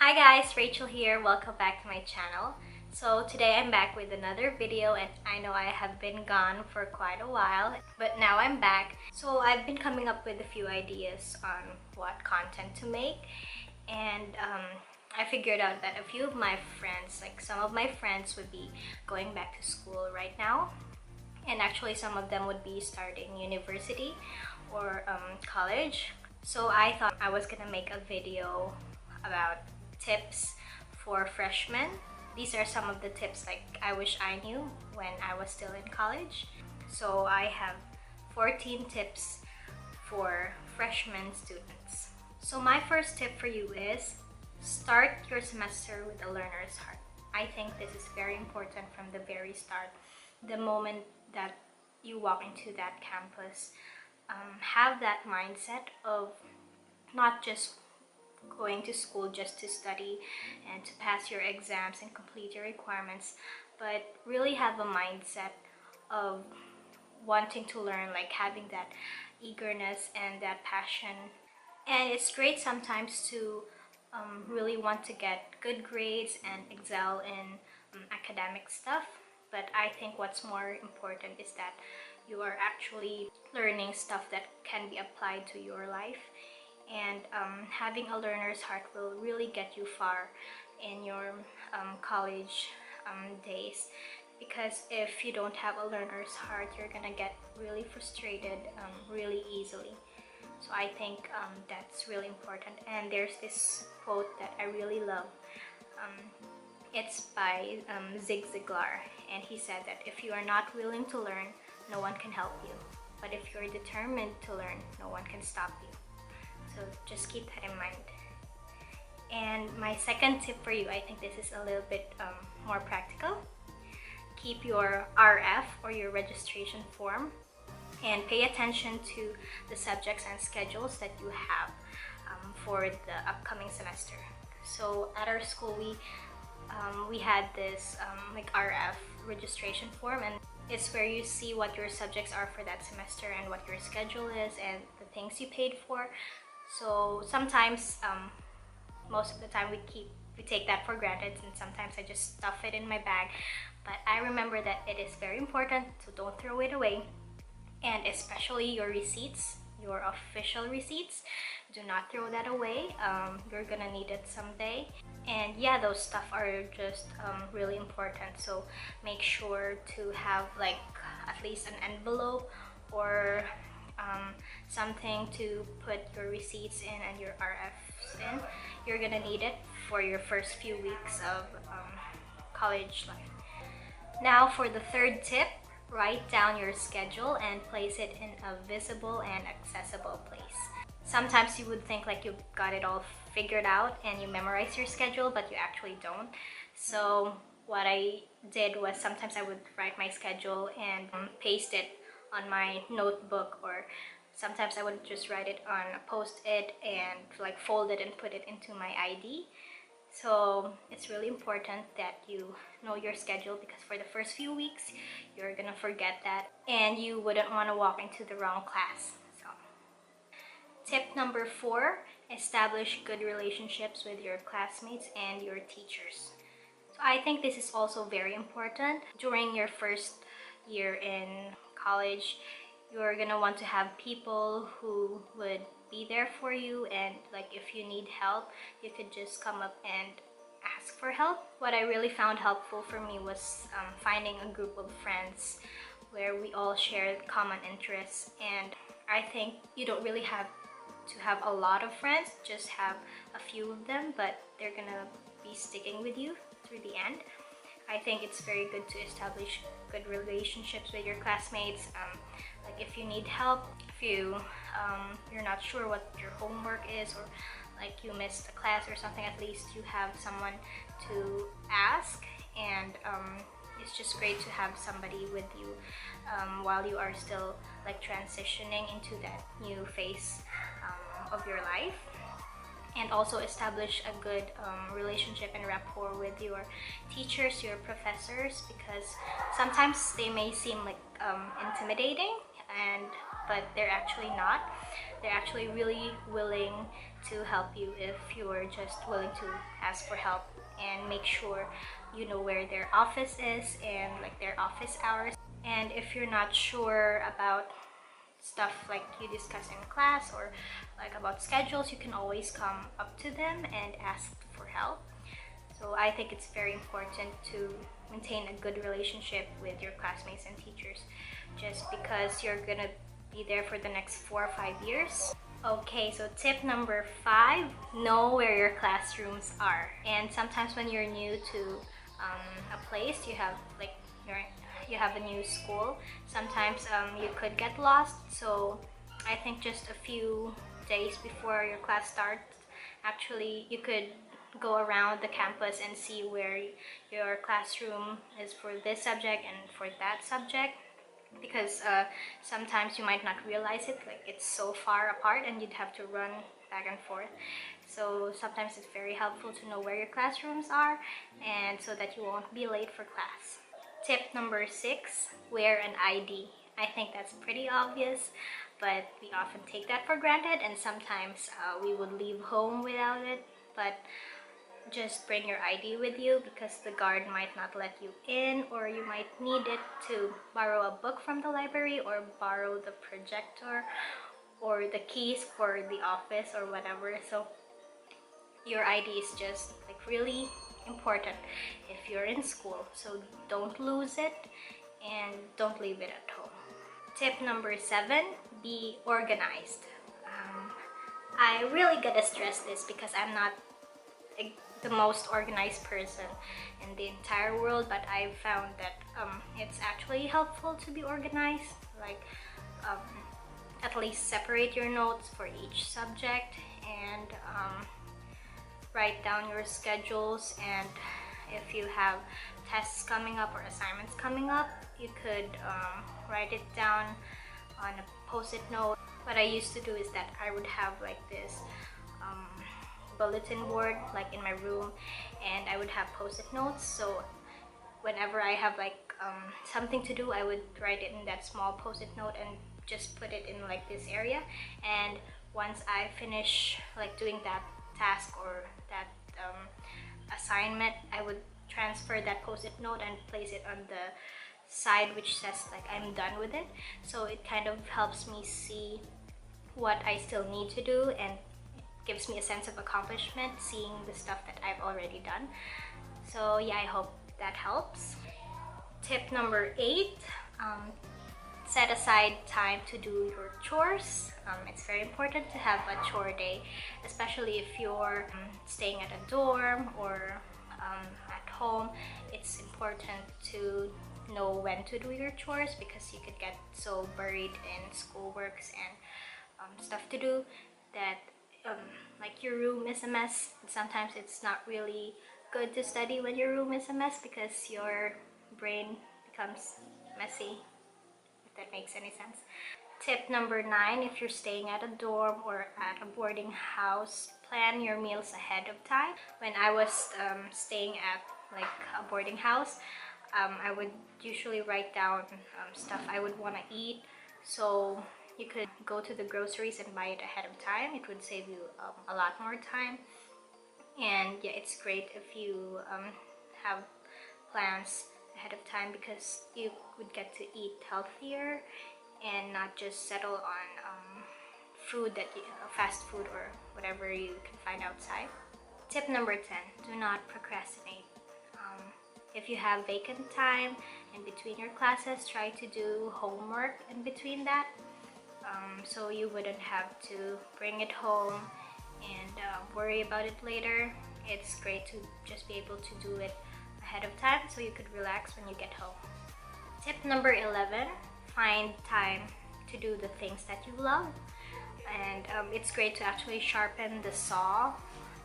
Hi guys, Rachel here. Welcome back to my channel. So today I'm back with another video, and I know I have been gone for quite a while, but now I'm back. So I've been coming up with a few ideas on what content to make, and I figured out that a few of my friends, like some of my friends, would be going back to school right now, and actually some of them would be starting university or college. So I thought I was gonna make a video about tips for freshmen. These are some of the tips like I wish I knew when I was still in college. So I have 14 tips for freshman students. So my first tip for you is start your semester with a learner's heart. I think this is very important from the very start. The moment that you walk into that campus, have that mindset of not just going to school just to study and to pass your exams and complete your requirements, but really have a mindset of wanting to learn, like having that eagerness and that passion. And it's great sometimes to really want to get good grades and excel in academic stuff, but I think what's more important is that you are actually learning stuff that can be applied to your life. And having a learner's heart will really get you far in your college days, because if you don't have a learner's heart, you're gonna get really frustrated really easily. So I think that's really important. And there's this quote that I really love. It's by Zig Ziglar, and he said that if you are not willing to learn, no one can help you, but if you're determined to learn, no one can stop you. So just keep that in mind. And my second tip for you, I think this is a little bit more practical. Keep your RF, or your registration form, and pay attention to the subjects and schedules that you have for the upcoming semester. So at our school, we had this like RF registration form, and it's where you see what your subjects are for that semester and what your schedule is and the things you paid for. So sometimes, most of the time we take that for granted, and sometimes I just stuff it in my bag. But I remember that it is very important, so don't throw it away. And especially your receipts, your official receipts, do not throw that away. You're gonna need it someday. And yeah, those stuff are just really important. So make sure to have like at least an envelope or something to put your receipts in and your RFs in. You're gonna need it for your first few weeks of college life. Now for the third tip, write down your schedule and place it in a visible and accessible place. Sometimes you would think like you've got it all figured out and you memorize your schedule, but you actually don't. So what I did was sometimes I would write my schedule and paste it on my notebook, or sometimes I would just write it on a post-it and like fold it and put it into my ID. So it's really important that you know your schedule, because for the first few weeks you're gonna forget that and you wouldn't want to walk into the wrong class. So tip number 4, establish good relationships with your classmates and your teachers. So I think this is also very important. During your first year in college, you're gonna want to have people who would be there for you, and like if you need help, you could just come up and ask for help. What I really found helpful for me was finding a group of friends where we all shared common interests. And I think you don't really have to have a lot of friends, just have a few of them, but they're gonna be sticking with you through the end. I think it's very good to establish good relationships with your classmates. Like if you need help, if you're not sure what your homework is, or like you missed a class or something, at least you have someone to ask. And it's just great to have somebody with you while you are still like transitioning into that new phase of your life. And also establish a good relationship and rapport with your teachers, your professors, because sometimes they may seem like intimidating, but they're actually not. They're actually really willing to help you if you're just willing to ask for help, and make sure you know where their office is and like their office hours. And if you're not sure about stuff like you discuss in class or like about schedules, you can always come up to them and ask for help. So I think it's very important to maintain a good relationship with your classmates and teachers, just because you're gonna be there for the next 4 or 5 years. Okay, so tip number 5, know where your classrooms are. And sometimes when you're new to a place, you have like you have a new school, sometimes you could get lost. So I think just a few days before your class starts, actually you could go around the campus and see where your classroom is for this subject and for that subject, because sometimes you might not realize it, like it's so far apart and you'd have to run back and forth. So sometimes it's very helpful to know where your classrooms are, and so that you won't be late for class. Tip number 6, wear an ID. I think that's pretty obvious, but we often take that for granted, and sometimes we would leave home without it. But just bring your ID with you, because the guard might not let you in, or you might need it to borrow a book from the library, or borrow the projector, or the keys for the office, or whatever. So your ID is just like really important if you're in school, so don't lose it and don't leave it at home. Tip number 7, be organized. I really gotta stress this because I'm not the most organized person in the entire world, but I've found that it's actually helpful to be organized. Like at least separate your notes for each subject, and write down your schedules, and if you have tests coming up or assignments coming up, you could write it down on a post-it note. What I used to do is that I would have like this bulletin board like in my room, and I would have post-it notes, so whenever I have like something to do, I would write it in that small post-it note and just put it in like this area. And once I finish like doing that task or that assignment, I would transfer that post-it note and place it on the side which says like I'm done with it. So it kind of helps me see what I still need to do, and it gives me a sense of accomplishment seeing the stuff that I've already done. So yeah, I hope that helps. Tip number 8, set aside time to do your chores. It's very important to have a chore day, especially if you're staying at a dorm or at home. It's important to know when to do your chores, because you could get so buried in schoolworks and stuff to do that like your room is a mess. Sometimes it's not really good to study when your room is a mess, because your brain becomes messy, if that makes any sense. Tip number 9, if you're staying at a dorm or at a boarding house, plan your meals ahead of time. When I was staying at like a boarding house, I would usually write down stuff I would want to eat, so you could go to the groceries and buy it ahead of time. It would save you a lot more time. And yeah, it's great if you have plans ahead of time, because you would get to eat healthier and not just settle on food that fast food or whatever you can find outside. Tip number 10, do not procrastinate. If you have vacant time in between your classes, try to do homework in between that, so you wouldn't have to bring it home and worry about it later. It's great to just be able to do it ahead of time so you could relax when you get home. Tip number 11, find time to do the things that you love. And it's great to actually sharpen the saw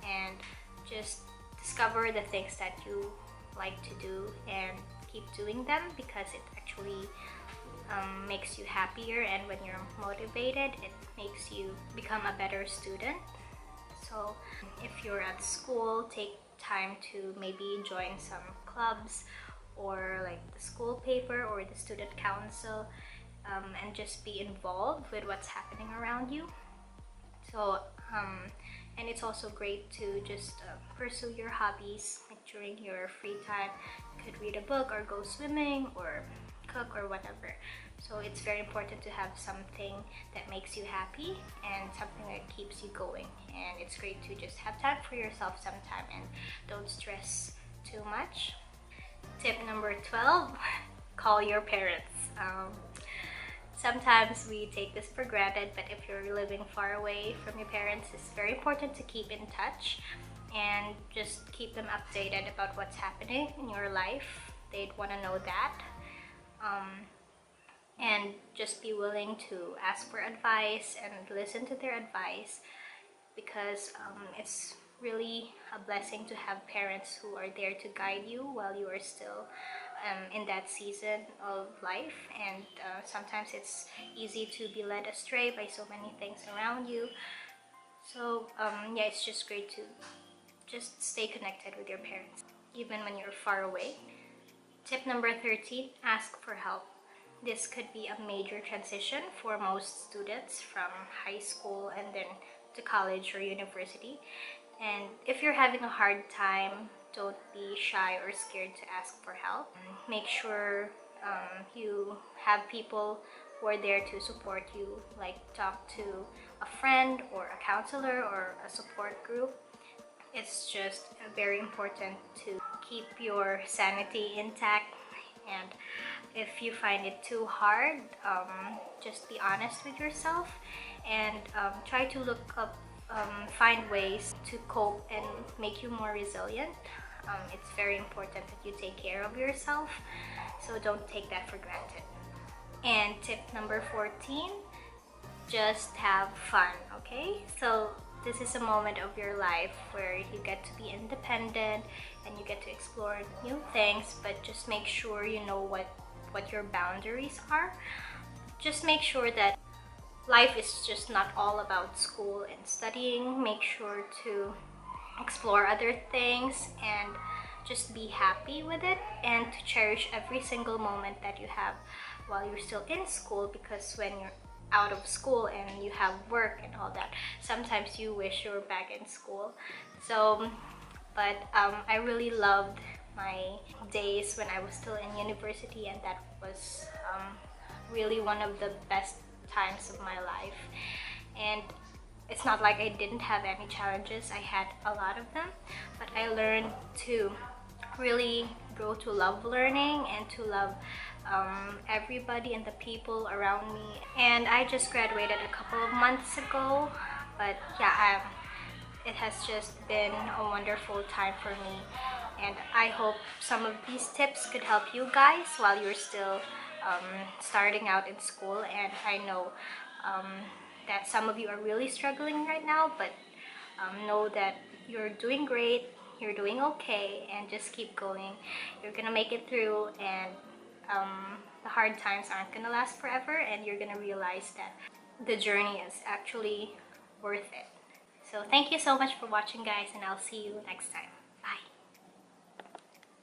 and just discover the things that you like to do and keep doing them, because it actually makes you happier, and when you're motivated, it makes you become a better student. So if you're at school, take time to maybe join some clubs or like the school paper or the student council, and just be involved with what's happening around you. So And it's also great to just pursue your hobbies, like during your free time. You could read a book or go swimming or cook or whatever. So it's very important to have something that makes you happy and something that keeps you going. And it's great to just have time for yourself sometime and don't stress too much. Tip number 12, call your parents. Sometimes we take this for granted, but if you're living far away from your parents, it's very important to keep in touch and just keep them updated about what's happening in your life. They'd want to know that. And just be willing to ask for advice and listen to their advice, because it's really a blessing to have parents who are there to guide you while you are still in that season of life. And sometimes it's easy to be led astray by so many things around you. So yeah, it's just great to just stay connected with your parents even when you're far away. Tip number 13, ask for help. This could be a major transition for most students from high school and then to college or university. And if you're having a hard time, don't be shy or scared to ask for help. Make sure you have people who are there to support you, like talk to a friend or a counselor or a support group. It's just very important to keep your sanity intact. And if you find it too hard, just be honest with yourself and try to look up, find ways to cope and make you more resilient. It's very important that you take care of yourself, so don't take that for granted. And tip number 14, just have fun, okay? So this is a moment of your life where you get to be independent and you get to explore new things, but just make sure you know what your boundaries are. Just make sure that life is just not all about school and studying. Make sure to explore other things and just be happy with it, and to cherish every single moment that you have while you're still in school, because when you're out of school and you have work and all that, sometimes you wish you were back in school. So but I really loved my days when I was still in university, and that was really one of the best times of my life. And it's not like I didn't have any challenges. I had a lot of them, but I learned to really grow to love learning and to love everybody and the people around me. And I just graduated a couple of months ago, but yeah, it has just been a wonderful time for me, and I hope some of these tips could help you guys while you're still starting out in school. And I know that some of you are really struggling right now, but know that you're doing great, you're doing okay, and just keep going. You're gonna make it through, and the hard times aren't gonna last forever, and you're gonna realize that the journey is actually worth it. So thank you so much for watching, guys, and I'll see you next time.